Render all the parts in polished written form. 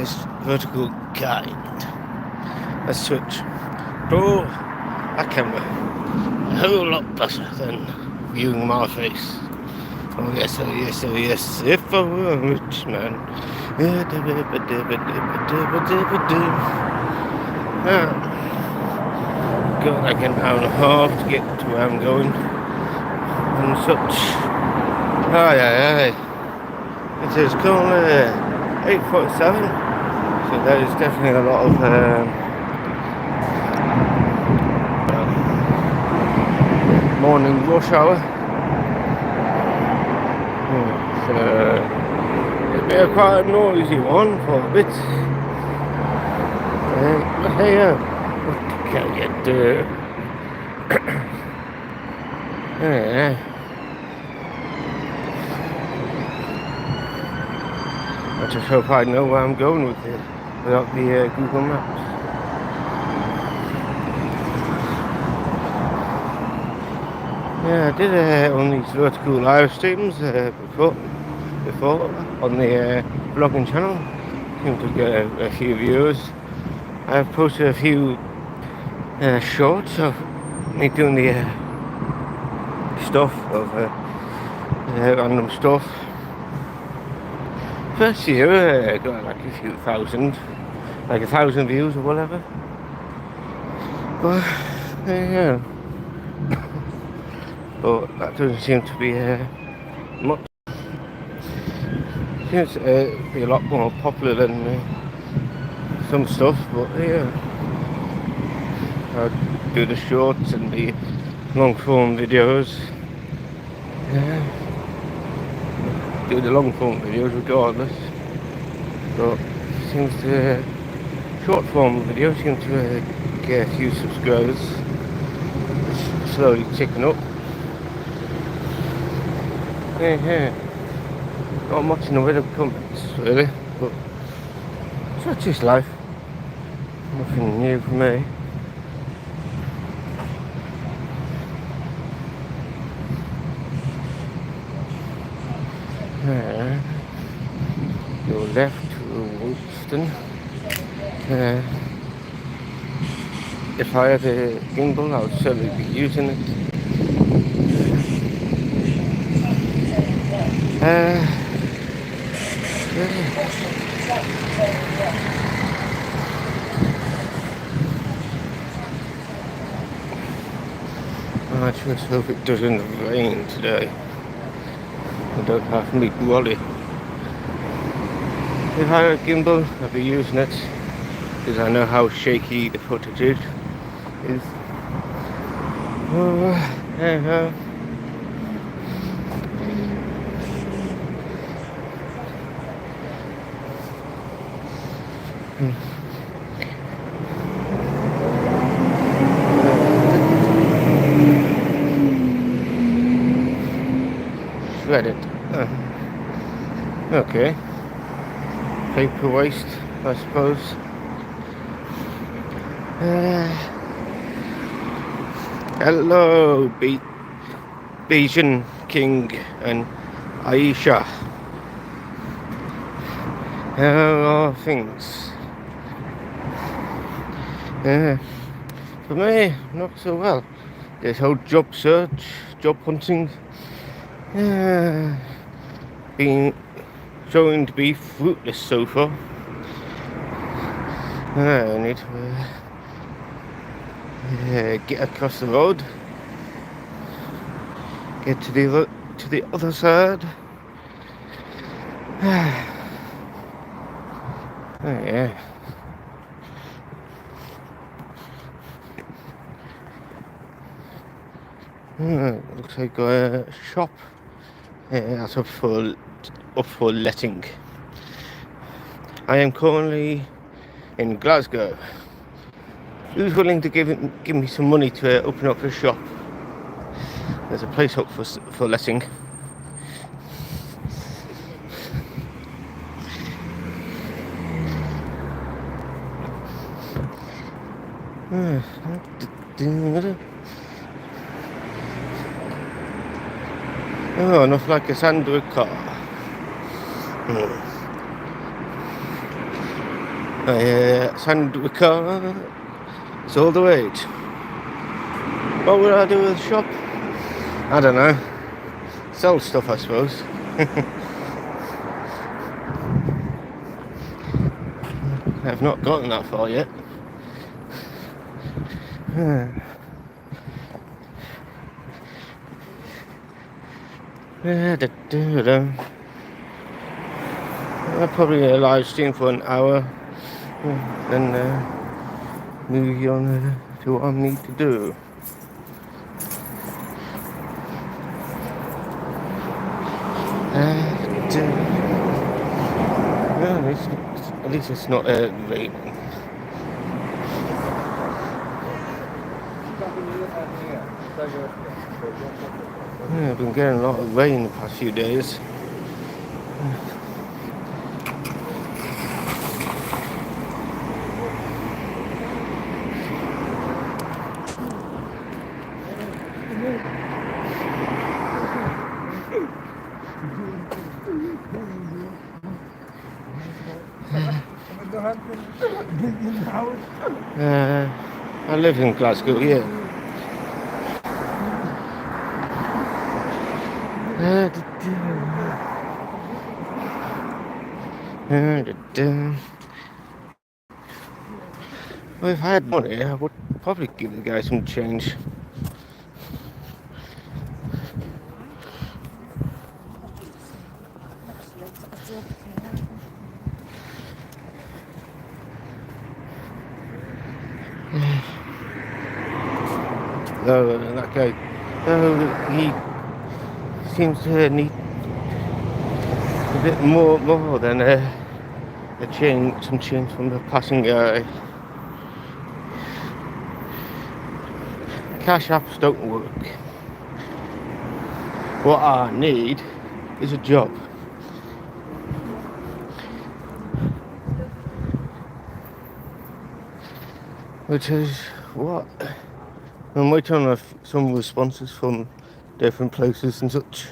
nice vertical guide. Let's switch. Oh, that camera, a whole lot better than viewing my face. Oh yes, oh yes, oh yes, if I were a rich man. Got like an hour and a half to get to where I'm going and such. Aye, aye, aye. It is currently 8:47, so there is definitely a lot of morning rush hour. It'll be quite a noisy one for a bit. But hey, what can you do? Yeah. I just hope I know where I'm going with it without the Google Maps. Yeah, I did on these vertical live streams before on the vlogging channel. Seemed to get a few views. I've posted a few shorts of me doing the stuff of random stuff. First year got like a few thousand, like 1,000 views or whatever. But yeah, but that doesn't seem to be much. Seems to be a lot more popular than some stuff. But yeah, I do the shorts and the long form videos. Yeah. Do the long form videos regardless, but seems to short form videos seem to get a few subscribers, slowly ticking up. Yeah, not much in the way of comments really, but such is life. Nothing new for me. Go left to Wolston. If I had a gimbal, I would certainly be using it. I just hope it doesn't rain today. I don't have me brolly. If I had a gimbal, I'd be using it because I know how shaky the footage is. Oh, anyhow. Reddit. Okay. Paper waste, I suppose. Hello, Bayesian King and Aisha. How are things? For me, not so well. This whole job search, job hunting, been showing to be fruitless so far. I need to get across the road, get to the other side. Oh yeah. Looks like a shop that's up for letting. I am currently in Glasgow. Who's willing to give me some money to open up a shop? There's a place up for letting. Oh, enough like a sandwich car. Sandwich car. It's all the rage. What would I do with the shop? I don't know. Sell stuff, I suppose. I've not gotten that far yet. Probably a live stream for an hour, then move on to what I need to do. At least it's not raining. I've been getting a lot of rain the past few days. I live in Glasgow, yeah. Well, if I had money, I would probably give the guy some change. That guy, he seems to need a bit more than some change from the passing guy. Cash apps don't work. What I need is a job. Which is what? I'm waiting on some responses from different places and such.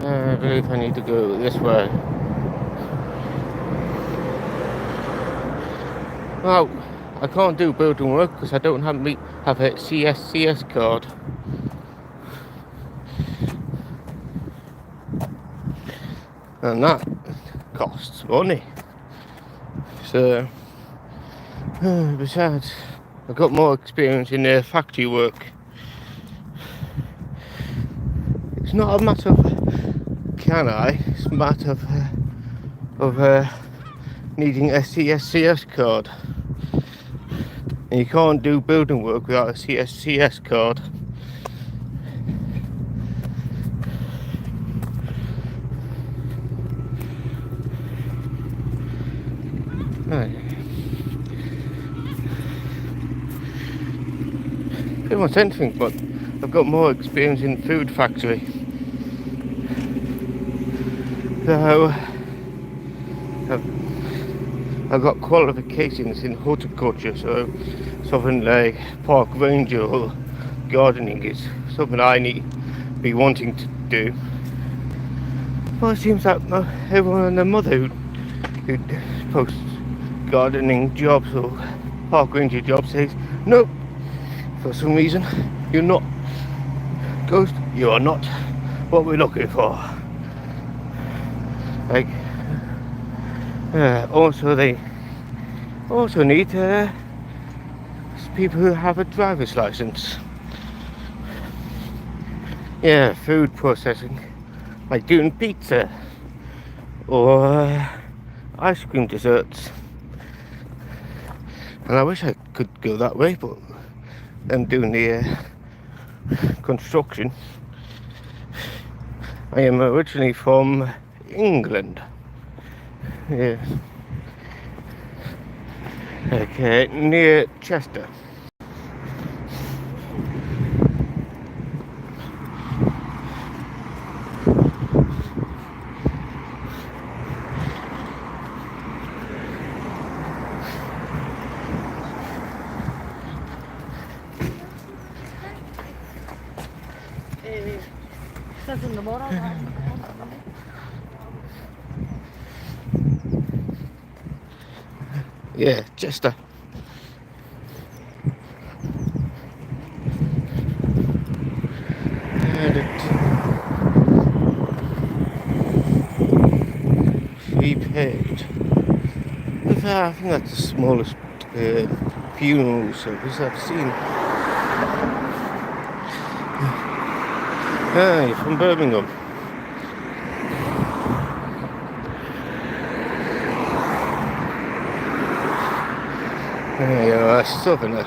I believe I need to go this way. Well, I can't do building work because I don't have a CSCS card. And that costs money. So, besides, I've got more experience in factory work. It's not a matter of can I, it's a matter of needing a CSCS card. And you can't do building work without a CSCS card. Right. Pretty much anything, but I've got more experience in food factory. So I've got qualifications in horticulture, so something like park ranger or gardening is something I need be wanting to do. Well, it seems like everyone and their mother who posts gardening jobs or park ranger jobs says nope. For some reason, you're not. Ghost, you are not what we're looking for. Like, also they also need people who have a driver's license. Yeah, food processing, like doing pizza or ice cream desserts. And I wish I could go that way, but I'm doing the construction. I am originally from England. Yeah. Okay, near Chester. Yeah, Chester. Prepaid. I think that's the smallest funeral service I've seen. Ah, you're from Birmingham. Yeah, southerner.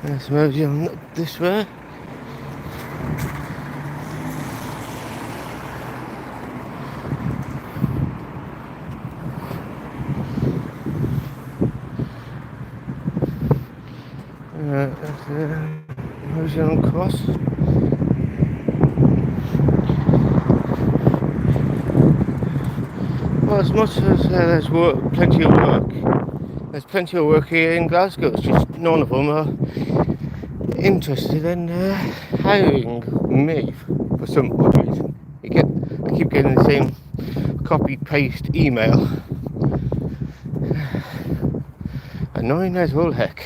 Let's move you on this way. Moves you on across. Well, as much as there's plenty of work, there's plenty of work here in Glasgow. It's just none of them are interested in hiring me for some odd reason. I keep getting the same copy-paste email. Annoying as all heck.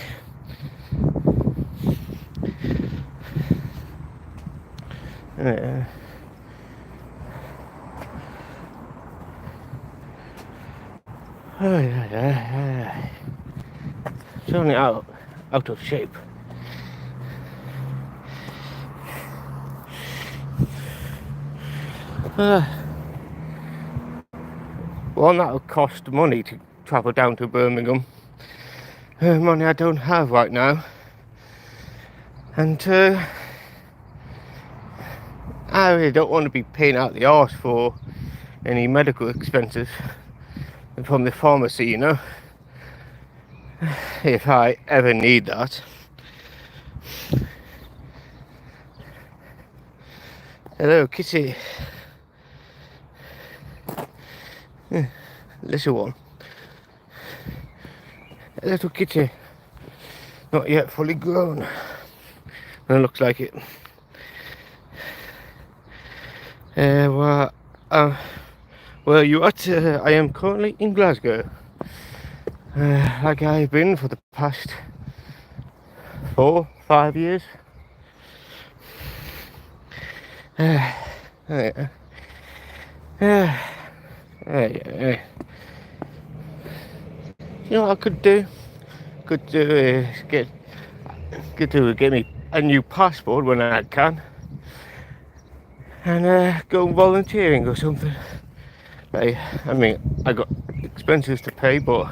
It's only out of shape. One, that'll cost money to travel down to Birmingham. Money I don't have right now. And I really don't want to be paying out the arse for any medical expenses from the pharmacy, you know, if I ever need that. Hello, kitty. Little one. A little kitty. Not yet fully grown. And it looks like it. Where are you at? I am currently in Glasgow. Like I've been for the past 4-5 years. You know what I could do? Could do is get me a new passport when I can, and go volunteering or something. I mean, I got expenses to pay, but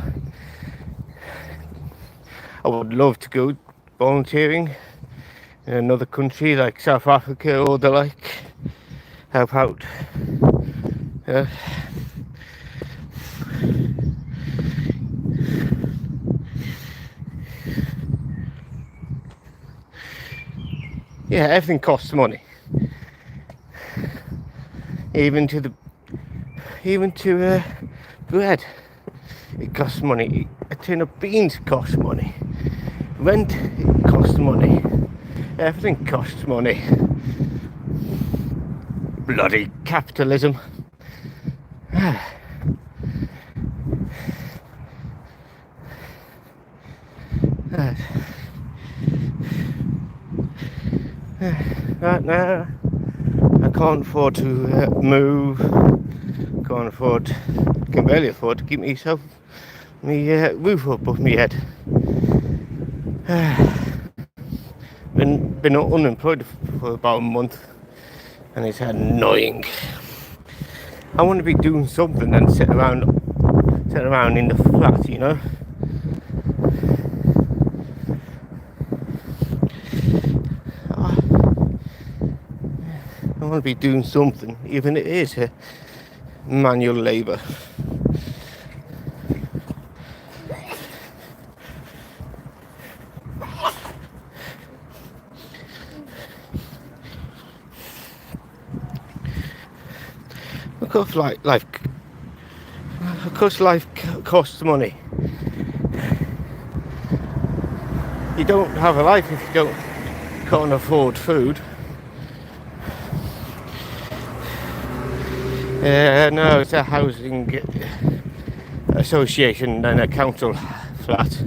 I would love to go volunteering in another country like South Africa or the like. Help out. Yeah, everything costs money. Even to bread, it costs money. A tin of beans costs money. Rent, it costs money. Everything costs money. Bloody capitalism. Right now, I can't afford to move. Can barely afford to keep myself roof above my head. Been unemployed for about a month, and it's annoying. I want to be doing something than sit around in the flat, you know. I want to be doing something, even if it is manual labour. Of course, life costs money. You don't have a life if you don't can't afford food. No, it's a housing association and a council flat.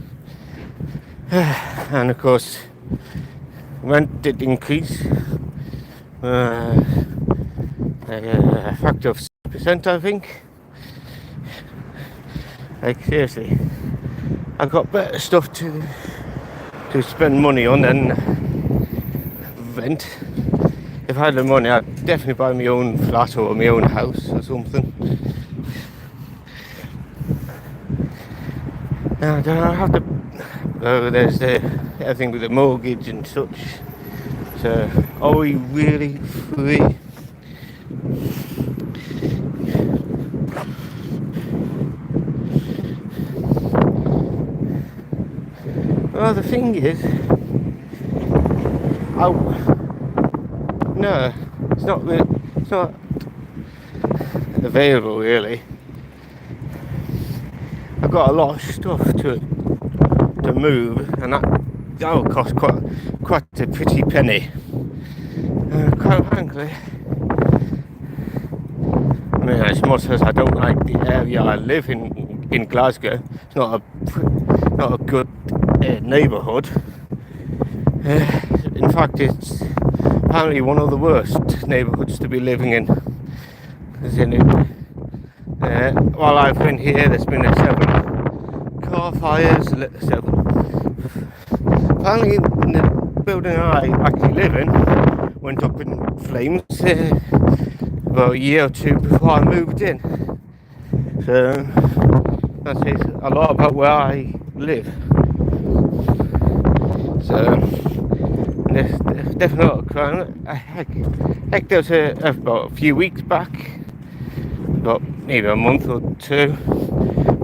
And of course, rent did increase. A factor of 6%, I think. Like, seriously, I got better stuff to spend money on than rent. If I had the money, I'd definitely buy my own flat or my own house or something. And I have to. There's everything with the mortgage and such. So, are we really free? Well, the thing is, no, it's not available really. I've got a lot of stuff to move, and that will cost quite a pretty penny. Quite frankly, I mean, as much as I don't like the area I live in Glasgow, it's not a good neighbourhood. In fact, it's apparently one of the worst neighbourhoods to be living in. While I've been here, there's been 7 car fires. Apparently, the building I actually live in went up in flames about a year or 2 before I moved in. So that says a lot about where I live. So there's definitely a lot of crime. Heck, there was about a few weeks back, about maybe a month or 2,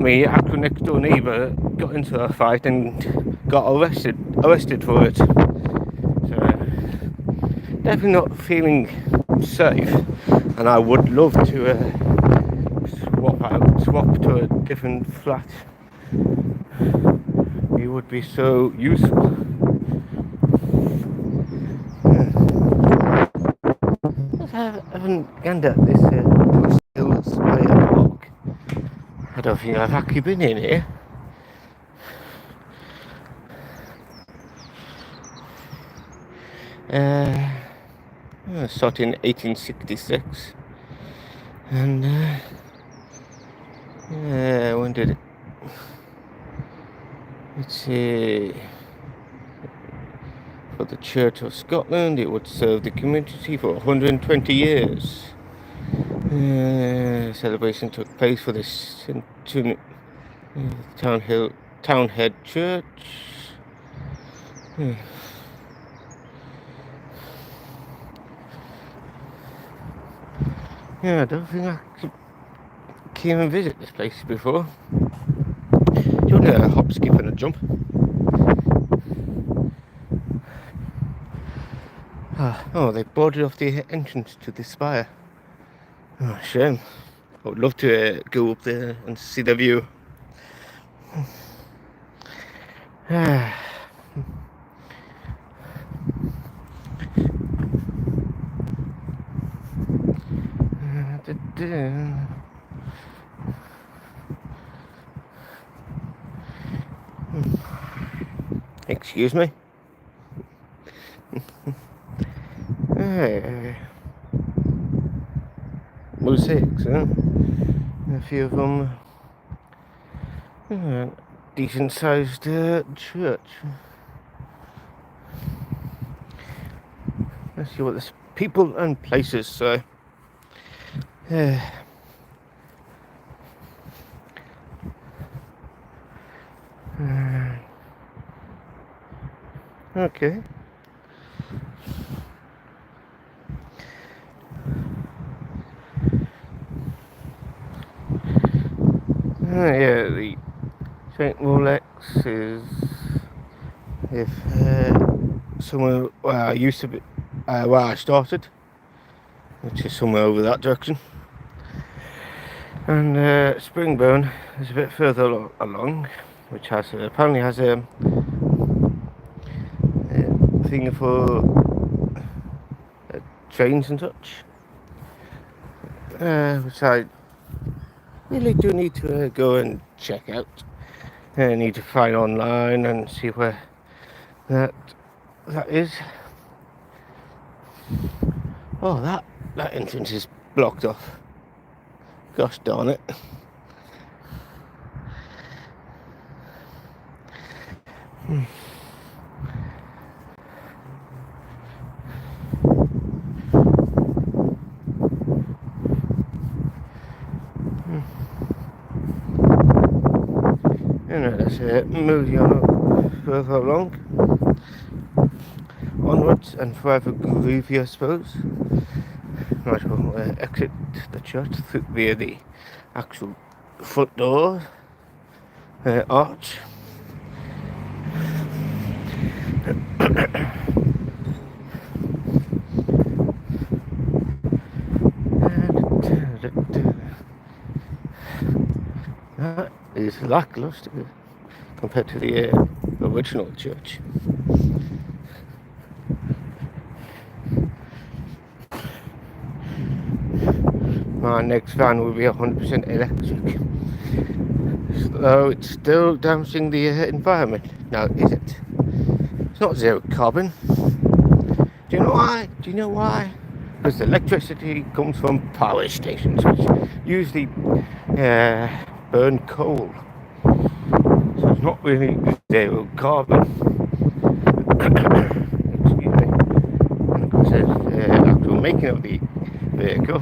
my actual next door neighbour got into a fight and got arrested for it. So definitely not feeling safe, and I would love to swap to a different flat. It would be so useful. I haven't gathered at this block. I don't think I've actually been in here. Started in 1866, and when did it? Let's see. For the Church of Scotland, it would serve the community for 120 years. Celebration took place for this Townhead Church. Yeah, I don't think I came and visit this place before. Do you want a hop, skip and a jump? Oh, they boarded off the entrance to the spire. Oh, shame. I would love to go up there and see the view. Excuse me. Mosaics, huh? A few of them. Decent sized church. Let's see what this people and places say. Okay. Yeah, the St. Rolex is somewhere where I used to be, where I started, which is somewhere over that direction. And Springburn is a bit further along, which has apparently has a thing for trains and such, which I really do need to go and check out. I need to find online and see where that is. Oh, that entrance is blocked off. Gosh darn it. Anyway, let's move on further along. Onwards and forever groovy, I suppose. Might as well exit the church via the actual front door arch. That is lackluster compared to the original church. My next van will be 100% electric. So it's still damaging the environment. Now, is it? It's not zero carbon. Do you know why? Because the electricity comes from power stations, which usually burn coal. So it's not really zero carbon. Excuse me. And of course, the actual making of the vehicle,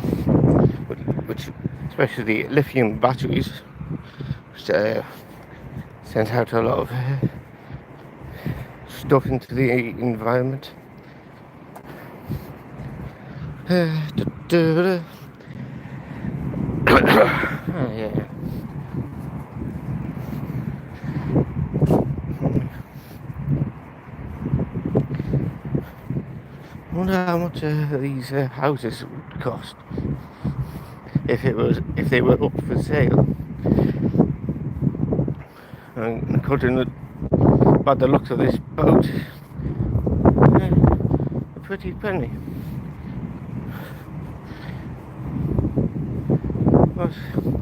which especially the lithium batteries, which sends out a lot of stuff into the environment. Yeah. I wonder how much these houses would cost if they were up for sale. And according by the looks of this boat, a pretty penny.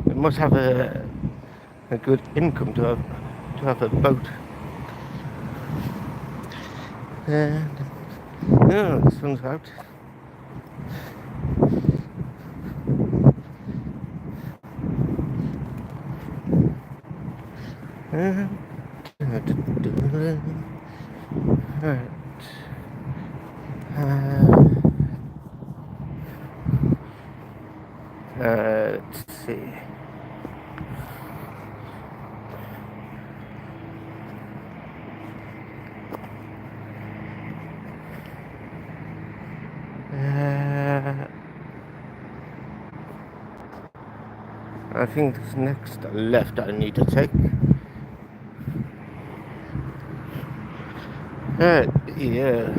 It must have a good income to have a boat. And no, the sun's out. Let's see. I think this next left I need to take. Yeah.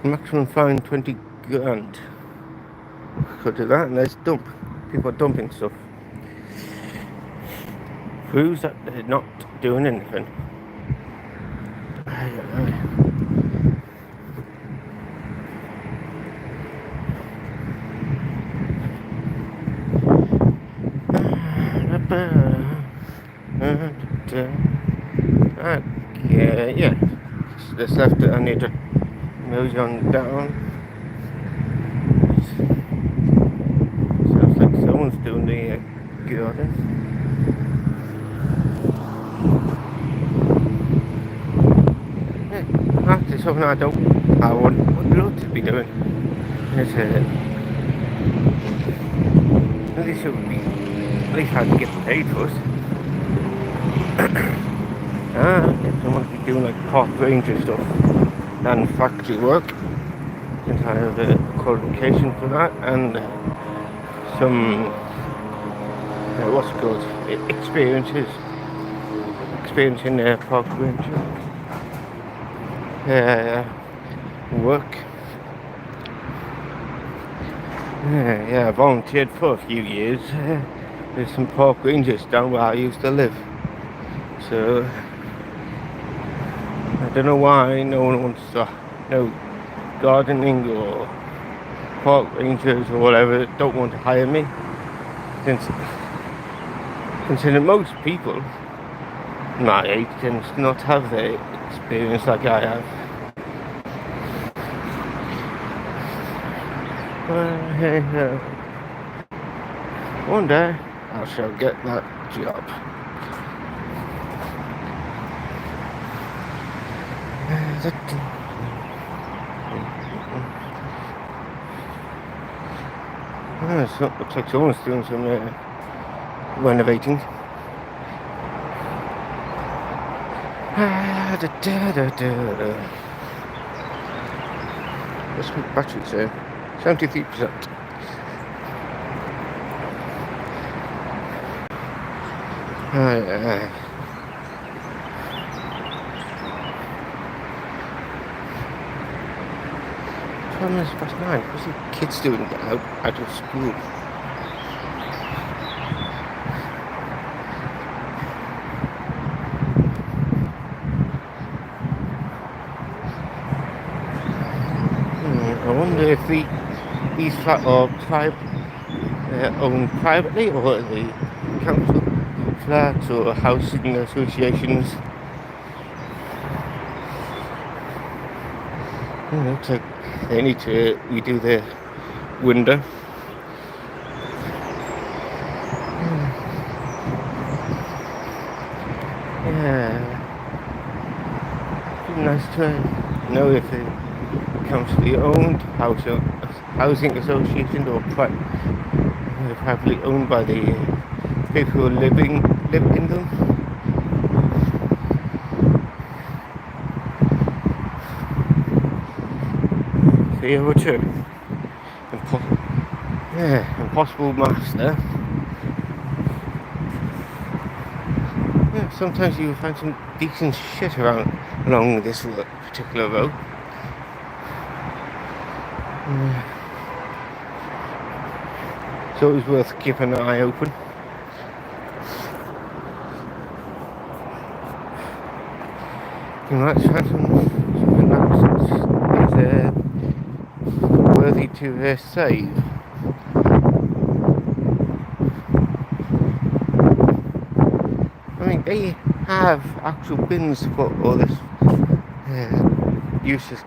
Maximum fine 20 grand. Could do that, and let's dump. People are dumping stuff. Proves that they're not doing anything. I don't know. Yeah. This left I need to move on down. Sounds like someone's doing the garden. Yeah, that's something I would love to be doing. At least it would be, at least I'd get paid for it. If someone could do like park ranger stuff and factory work, since I have a qualification for that, and some what's it called, experience in park ranger work. I volunteered for a few years there's some park rangers down where I used to live. So I don't know why no one wants to, gardening or park rangers or whatever don't want to hire me. Since considering most people my age tend to not have the experience like I have. One day I shall get that job. So it looks like someone's doing some renovating. What's my battery say? 73%. Past 9. What's the kids doing out of school? I wonder if these flats are owned privately, or the council flats or housing associations. It looks like they need to redo their window. Yeah, it'd be nice to know if it councilly owned housing association or privately owned by the people who live in them. See what you impossible maths there. Yeah, sometimes you find some decent shit along this particular road. It's always worth keeping an eye open. You might find something that's worthy to save. I mean, they have actual bins to put all this useless,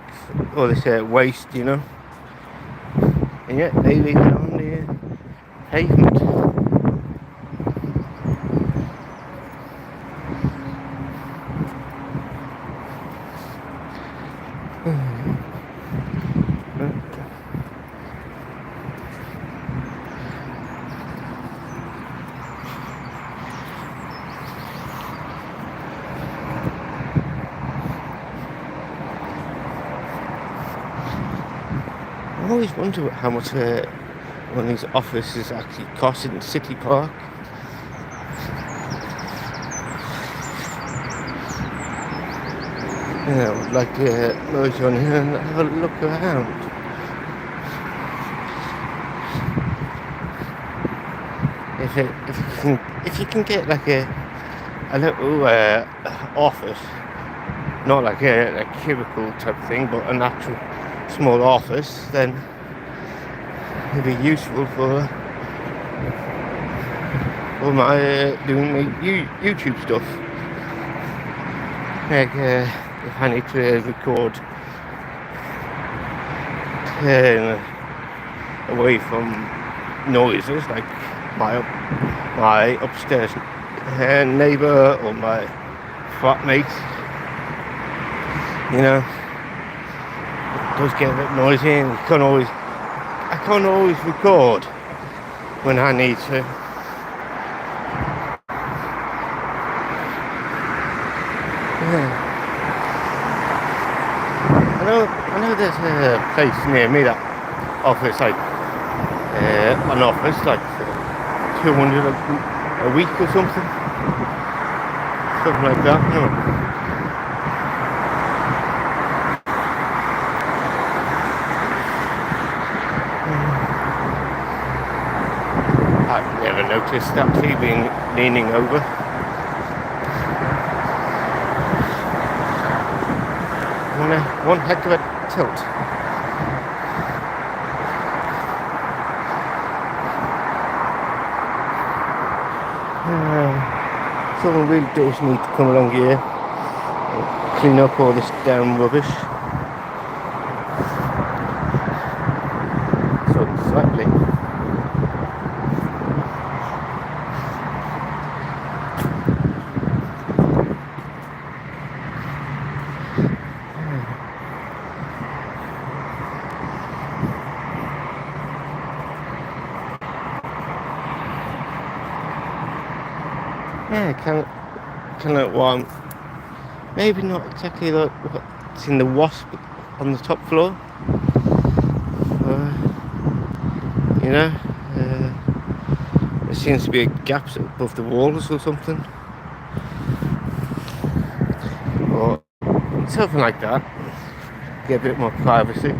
all this waste, and yet they leave it on the pavement. I always wonder how much one of these offices actually costs in City Park. Yeah, I would like to merge on here and have a look around. If you can get like a little office, not like a cubicle type thing, but an actual small office, then it'd be useful for my doing my YouTube stuff. Like if I need to record away from noises like my upstairs neighbour or my flatmate, it does get a bit noisy, and I can't always record when I need to. Yeah. I know there's a place near me that offers like an office like 200 a week or something like that. I've never just actually been leaning over. And one heck of a tilt. Someone really does need to come along here and clean up all this damn rubbish. So slightly. Yeah, kind of warm. Maybe not exactly like what's in the wasp on the top floor. You know, there seems to be gaps above the walls or something, or something like that. Get a bit more privacy.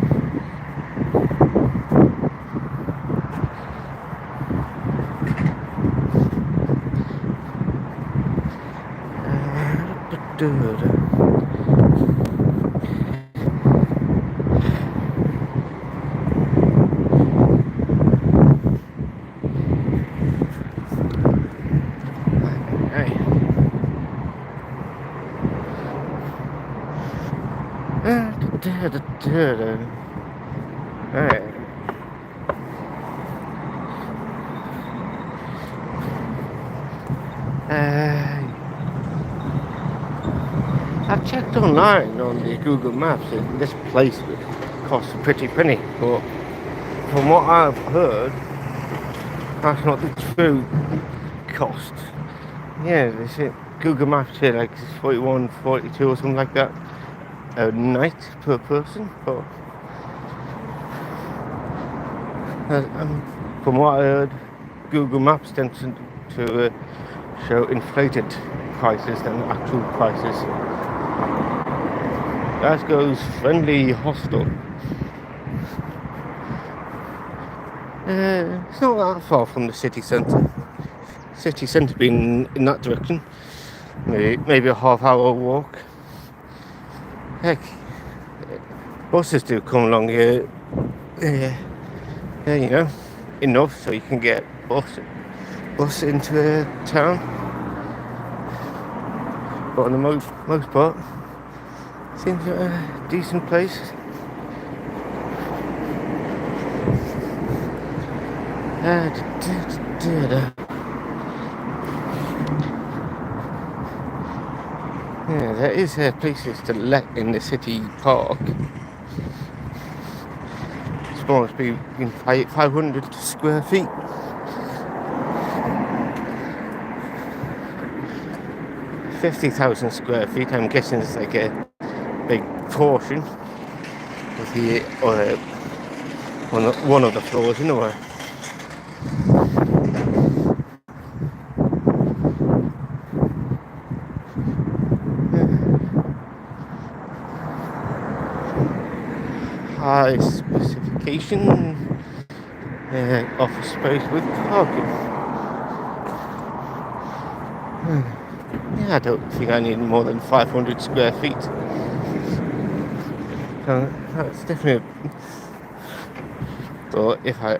Alright. I've checked online on the Google Maps and this place costs a pretty penny, but from what I've heard, that's not the true cost. Yeah, they say Google Maps here like it's 41, 42 or something like that a night per person, but from what I heard, Google Maps tends to show inflated prices than actual prices. Glasgow's friendly hostel. It's not that far from the city centre. City centre being in that direction. Maybe a half-hour walk. Heck, buses do come along here. Yeah, you know, enough so you can get bus into town. But on the most part, seems a decent place. Yeah, there is places to let in the city park. It's supposed to be in 500 square feet. $50,000 square feet. I'm guessing it's like a big portion of the one of the floors, you know. High specification office space with parking. Yeah, I don't think I need more than 500 square feet. That's definitely. But if I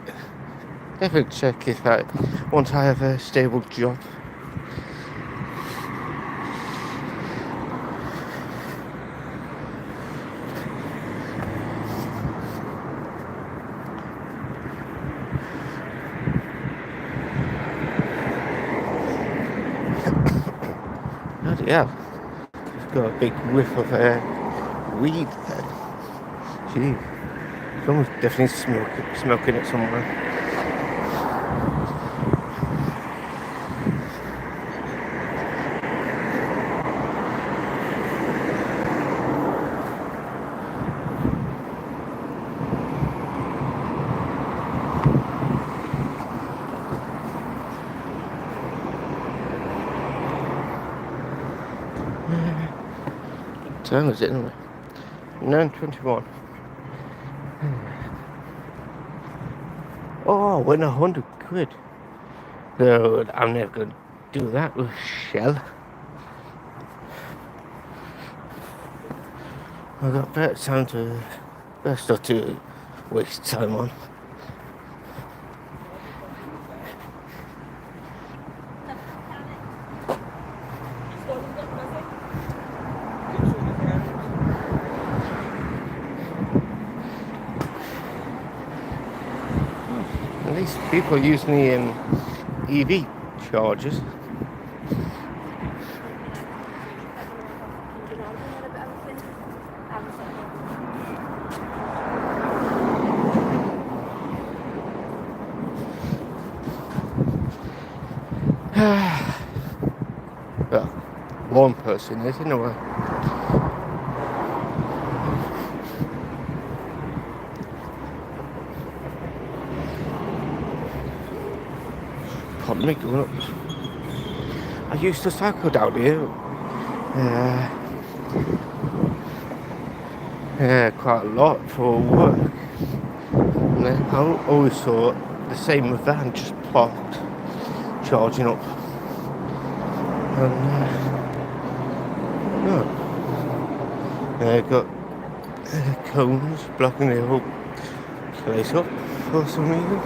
definitely check once I have a stable job. Yeah, it's got a big whiff of weed there. Gee, someone's definitely smoking it somewhere. Time is it anyway? 9:21. Oh, I won 100 quid. So I'm never going to do that with Shell. I've got better stuff to waste time on. At least people are using the EV chargers. Well, one person is in a way. Pardon me, going up. I used to cycle down here. Quite a lot for work. And I always saw the same van just parked, charging up. And got cones blocking the whole place up for some reason.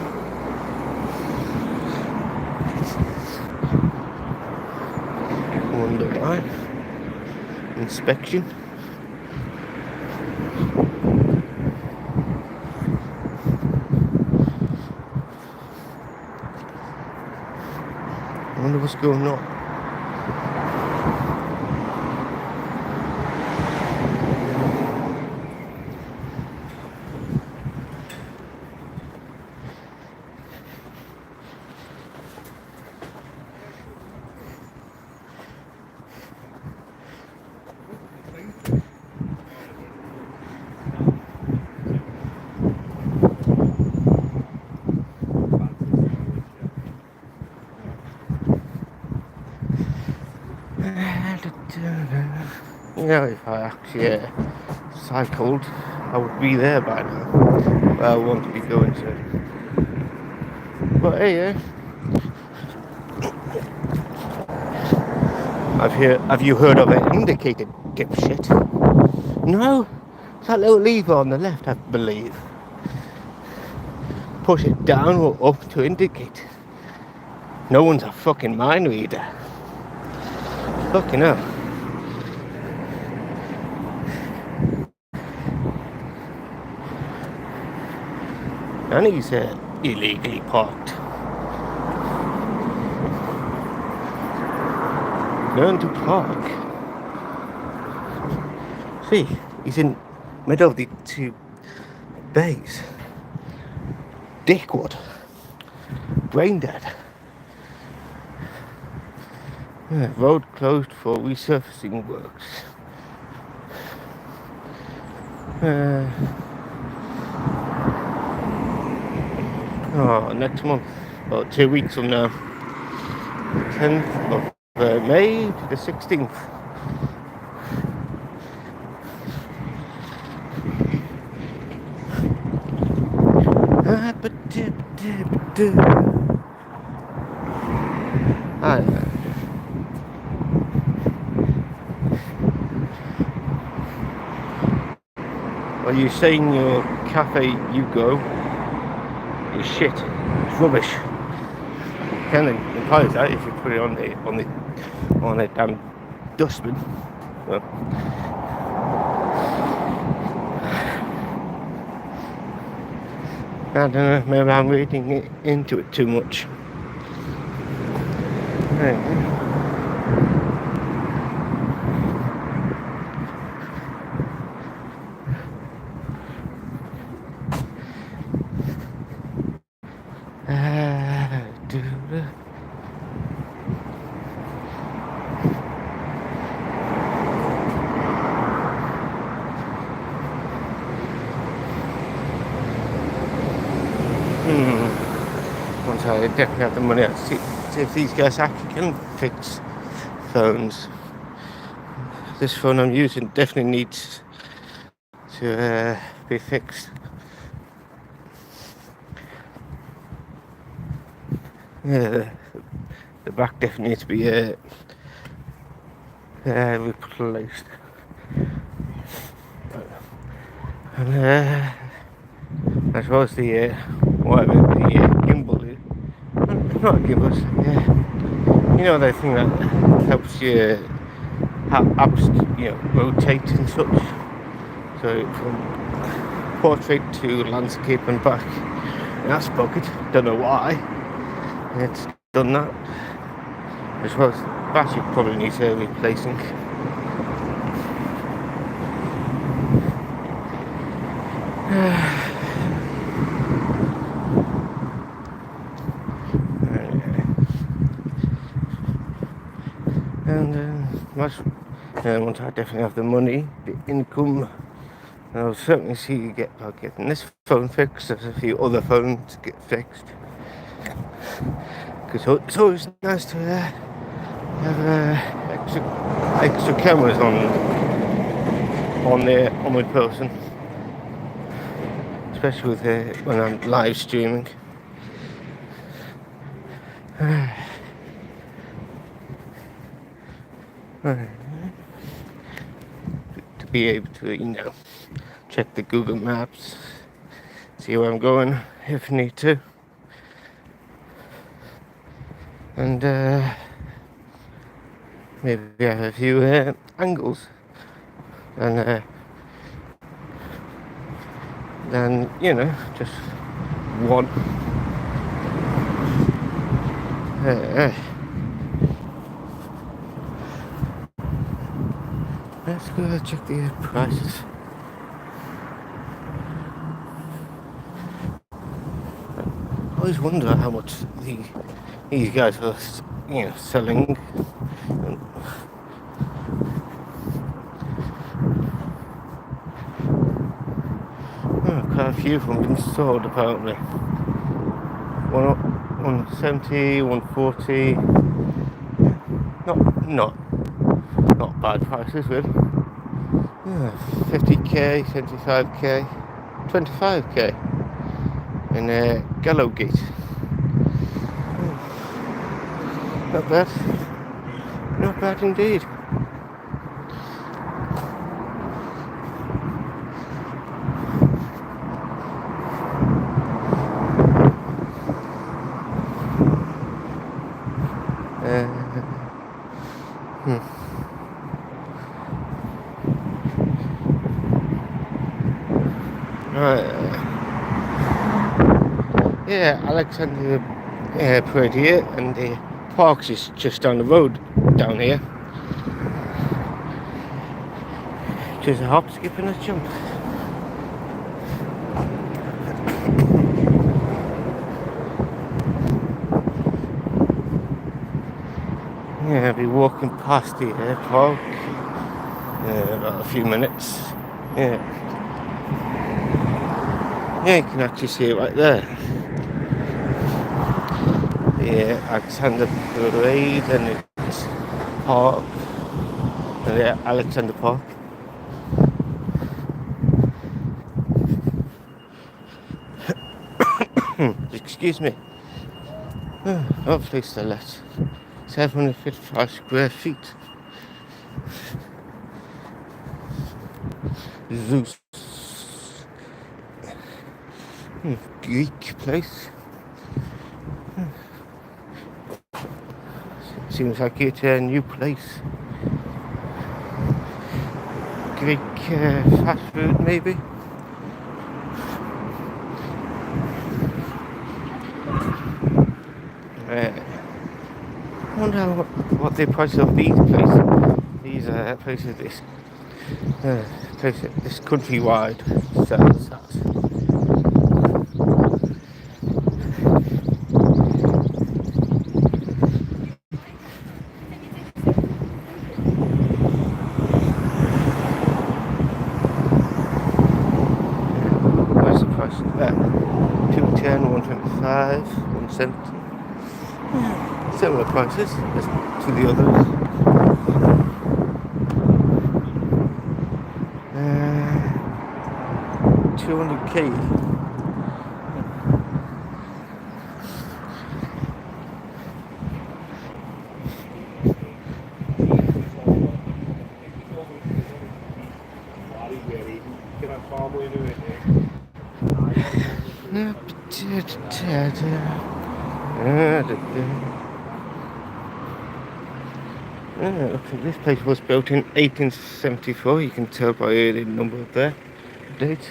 Wonder why. Inspection. I wonder what's going on. If I actually cycled, I would be there by now. But I want to be going to. But hey, have you heard of an indicator, dipshit? No, that little lever on the left, I believe. Push it down or up to indicate. No one's a fucking mind reader. Fucking hell. And he's illegally parked. Learn to park. See, he's in middle of the two bays. Dickwad. Brain dead. Road closed for resurfacing works. Next month, about 2 weeks from now, 10th of May to the 16th. Are you saying your cafe you go is shit? It's rubbish. You can imply that if you put it on the damn dustbin. Well, I don't know, maybe I'm reading into it too much. Once I definitely have the money, I'll see if these guys actually can fix phones. This phone I'm using definitely needs to be fixed. Yeah, The back definitely needs to be replaced. And I suppose the whatever the gimbal is, not a gimbal, you know, that thing that helps you have apps, you know, rotate and such. So from portrait to landscape and back, and that's bugged. Don't know why it's done that. I suppose battery probably needs replacing. And once I definitely have the money, the income, I'll certainly see about getting this phone fixed. There's a few other phones to get fixed, because it's always nice to have extra cameras on my person, especially with when I'm live streaming. To be able to, you know, check the Google Maps, see where I'm going if need to, and maybe have a few angles, and then, you know, just one. Let's go check the prices. I always wonder how much these guys are, you know, selling. Quite a few of them been sold apparently. 170, 140. Not bad prices really. 50k, 75k, 25k in Gallowgate. Not bad. Not bad indeed. Yeah, Alexander P30, and the parks is just down the road down here. Just a hop, skip and a jump. Yeah, I'll be walking past the park in about a few minutes. Yeah, you can actually see it right there. The Alexander Parade and its park, and the Alexander Park. Excuse me. Oh, place to let 755 square feet. Zeus. Greek place. Seems like it's a new place. Greek fast food, maybe. I wonder what the price of these places. These places, this countrywide sells that. Where's the price of that? 210, 125, 170. Similar prices as to the others. 200k. Looks like this place was built in 1874. You can tell by the number there, date.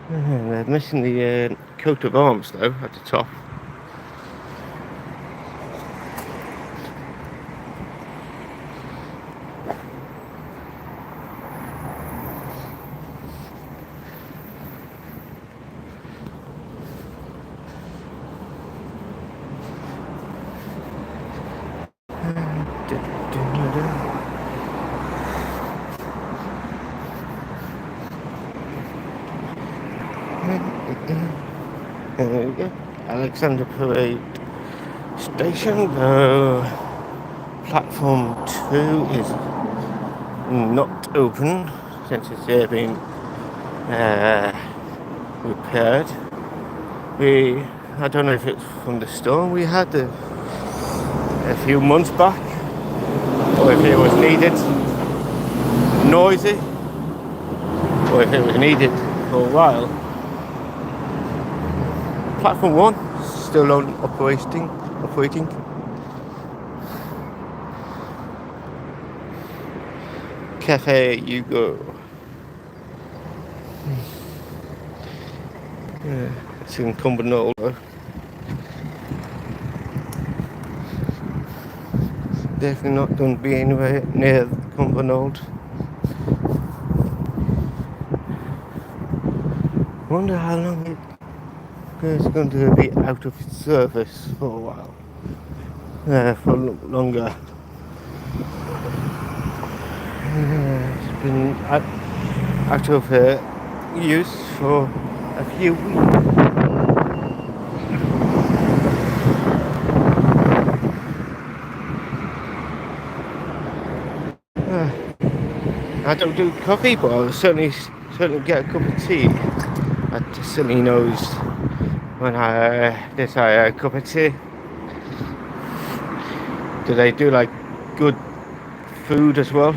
They're missing the coat of arms though at the top. There we go. Alexander Parade Station. Platform 2 is not open since it's been repaired. I don't know if it's from the storm we had a few months back, or if it was needed noisy, or if it was needed for a while. Platform 1 still on operating. Cafe Hugo. It's in Cumbernauld though. Definitely not going to be anywhere near Cumbernauld. Wonder how long it's going to be out of service for a while. For longer. It's been out of use for a few weeks. I don't do coffee, but I'll certainly get a cup of tea at Celino's when I desire a cup of tea. Do they do like good food as well?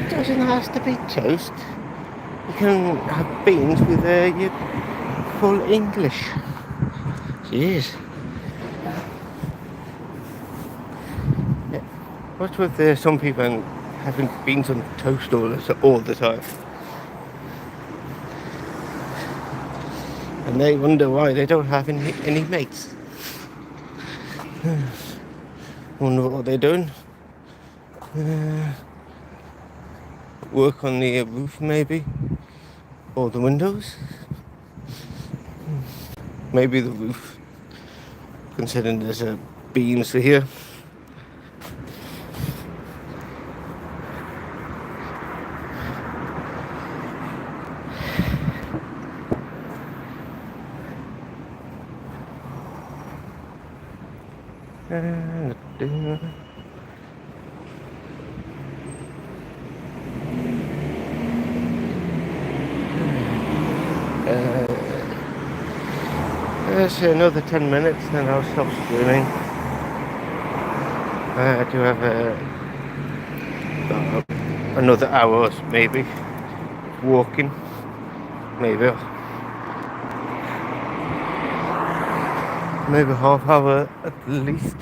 It doesn't have to be toast. You can have beans with your full English. Jeez. Yeah. What's with some people having beans on toast all the time? And they wonder why they don't have any mates. Wonder what they're doing. Work on the roof maybe, or the windows. Maybe the roof, considering there's beams here. There's another 10 minutes, then I'll stop streaming. I do have another hour maybe walking, maybe half hour at least.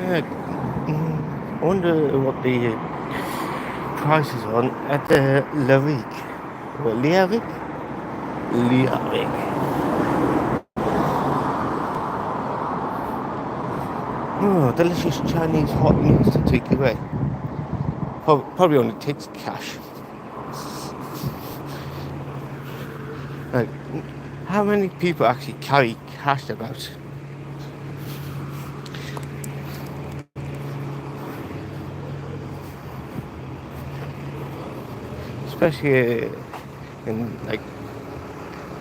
I wonder what the price is on at the Liavik. Oh, delicious Chinese hot meals to take away. Probably only takes cash. Like, how many people actually carry cash about? especially in like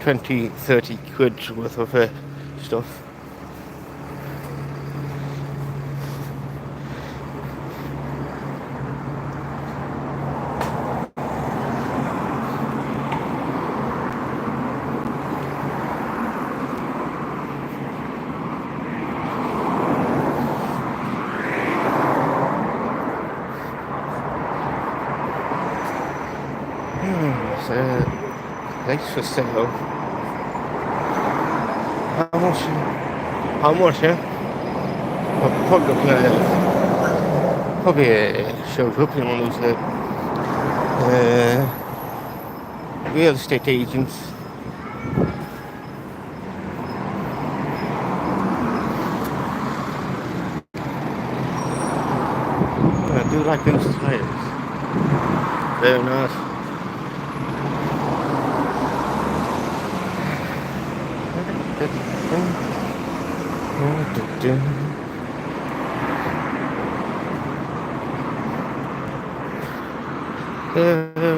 20-30 quid worth of stuff. Place for sale. How much? How much? Yeah. I'm probably looking at shows up in one of those real estate agents. I do like those tires. Very nice.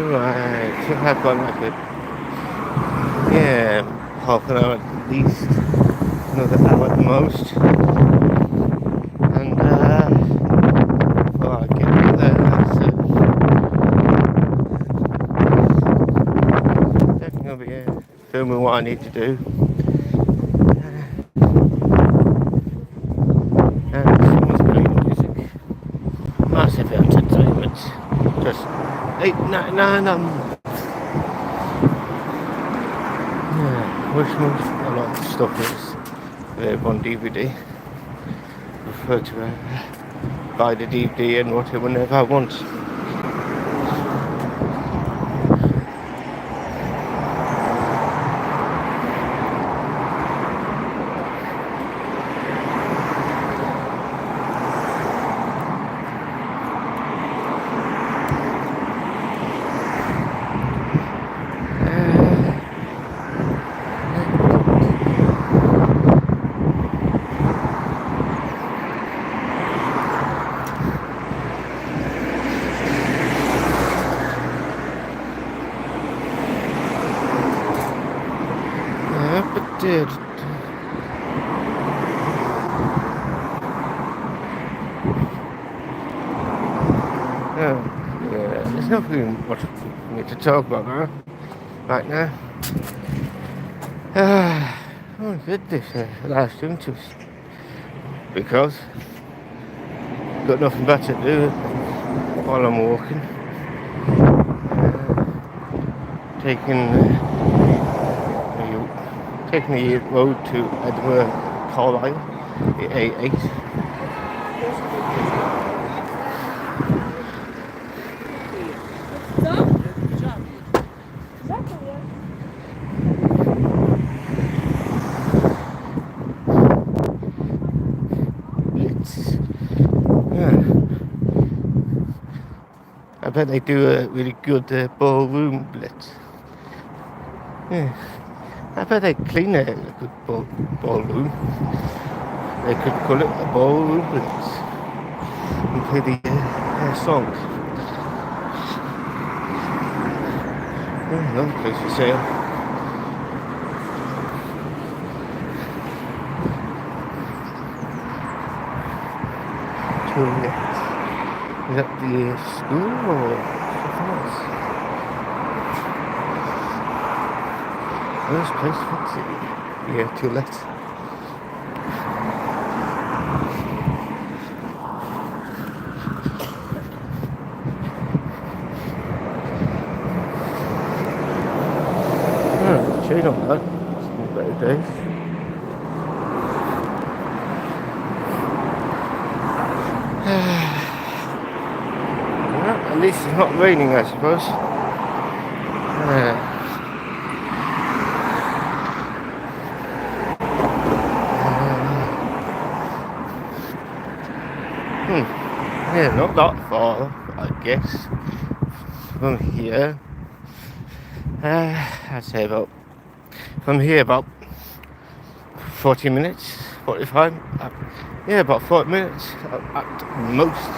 Right, so I've got like half an hour at least, another hour at the most, and well, I get there, that's definitely gonna be filming what I need to do. Massive entertainment. Just 8, 9, 9. Wish a lot of stuff is on DVD. Prefer to buy the DVD and watch it whenever I want. There's nothing much for me to talk about now, right now. Oh goodness, live stream just because got nothing better to do while I'm walking. Taking the road to Edinburgh Carlisle, the A8. I bet they do a really good ballroom blitz. Yeah. I bet they clean a good ballroom. They could call it a ballroom blitz and play the songs. Another place for sale. Toilet. Is that the school or something else? This place fancy. Yeah, toilet. Chain on that. It's been better days. Well, at least it's not raining, I suppose. Yeah, not that far, I guess, from here. I'd say about, from here about 40 minutes, 45, yeah, about 40 minutes at most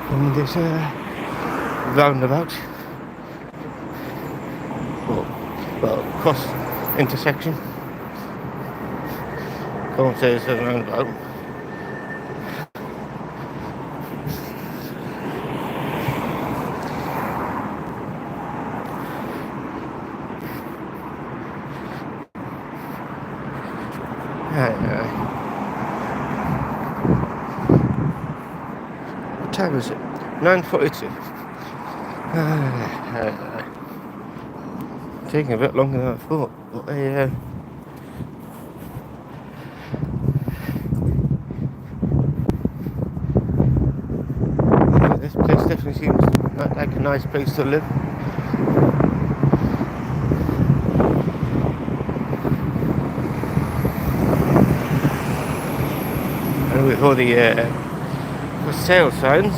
from this roundabout. well, cross intersection. Can't say it's a roundabout. What time is it? 9:42. Taking a bit longer than I thought. But, this place definitely seems like a nice place to live. And with all the for sale signs,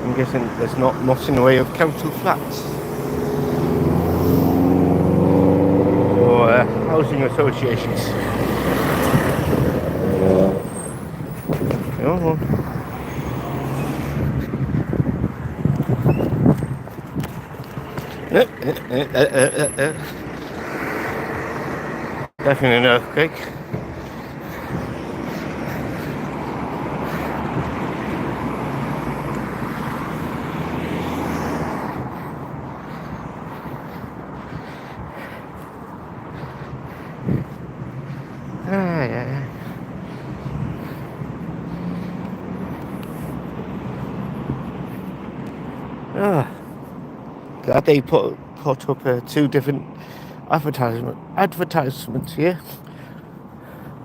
I'm guessing there's not much in the way of council flats or housing associations. Oh. Definitely an earthquake. Glad they put up 2 different advertisements here.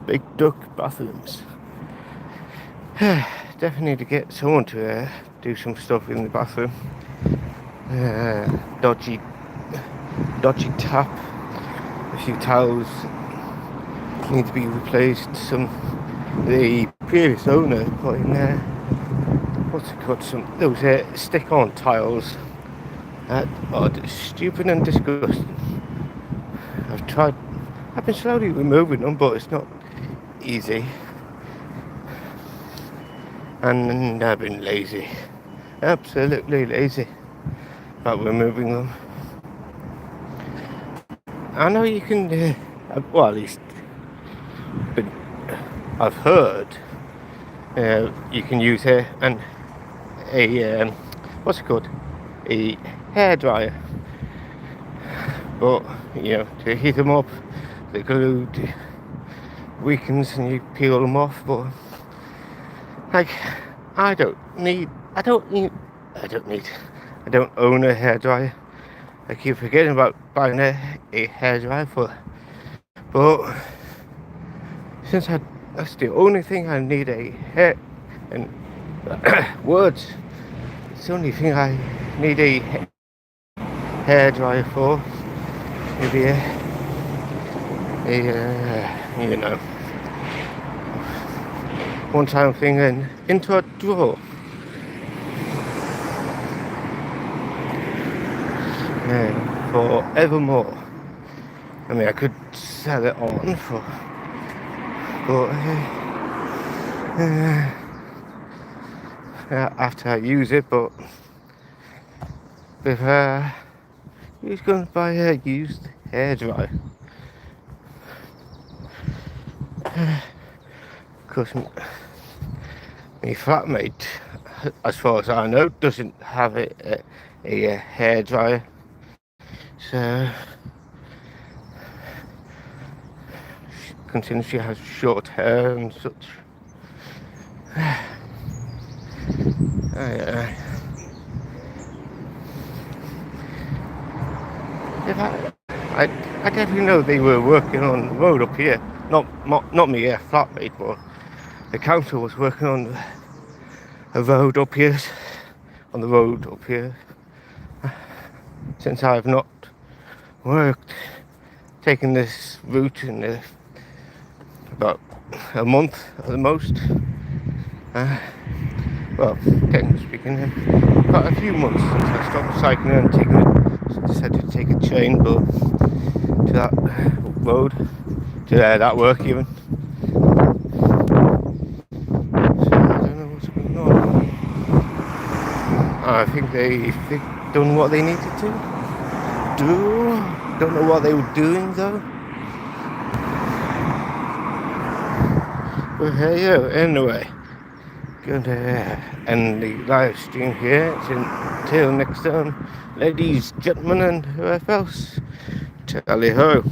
Big duck bathrooms. Definitely need to get someone to do some stuff in the bathroom. Dodgy tap. A few towels need to be replaced. The previous owner put in there. What's it called? Those stick-on tiles. Stupid and disgusting. I've been slowly removing them, but it's not easy. And I've been lazy. Absolutely lazy about removing them. I know you can, well, at least I've heard you can use what's it called? A hairdryer. But, to heat them up, the glue weakens and you peel them off. But, I don't own a hairdryer. I keep forgetting about buying a hairdryer but since that's the only thing I need words. It's the only thing I need a hairdryer for. Maybe a one-time thing and into a drawer. Forevermore. I mean, I could sell it on but after I use it. But if who's going to buy a used hairdryer? Because my flatmate, as far as I know, doesn't have a hairdryer. So, considering she has short hair and such. I definitely know they were working on the road up here. Not me, flatmate, but the council was working on the road up here. Since I've not taken this route in about a month at the most. Well, technically speaking, quite a few months since I stopped cycling and decided to take a train to that road, to that work even. So I don't know what's going on. I think they done what they needed to do. Don't know what they were doing though. But hey, anyway, gonna end the live stream here. Until next time, ladies, gentlemen, and whoever else, tally ho.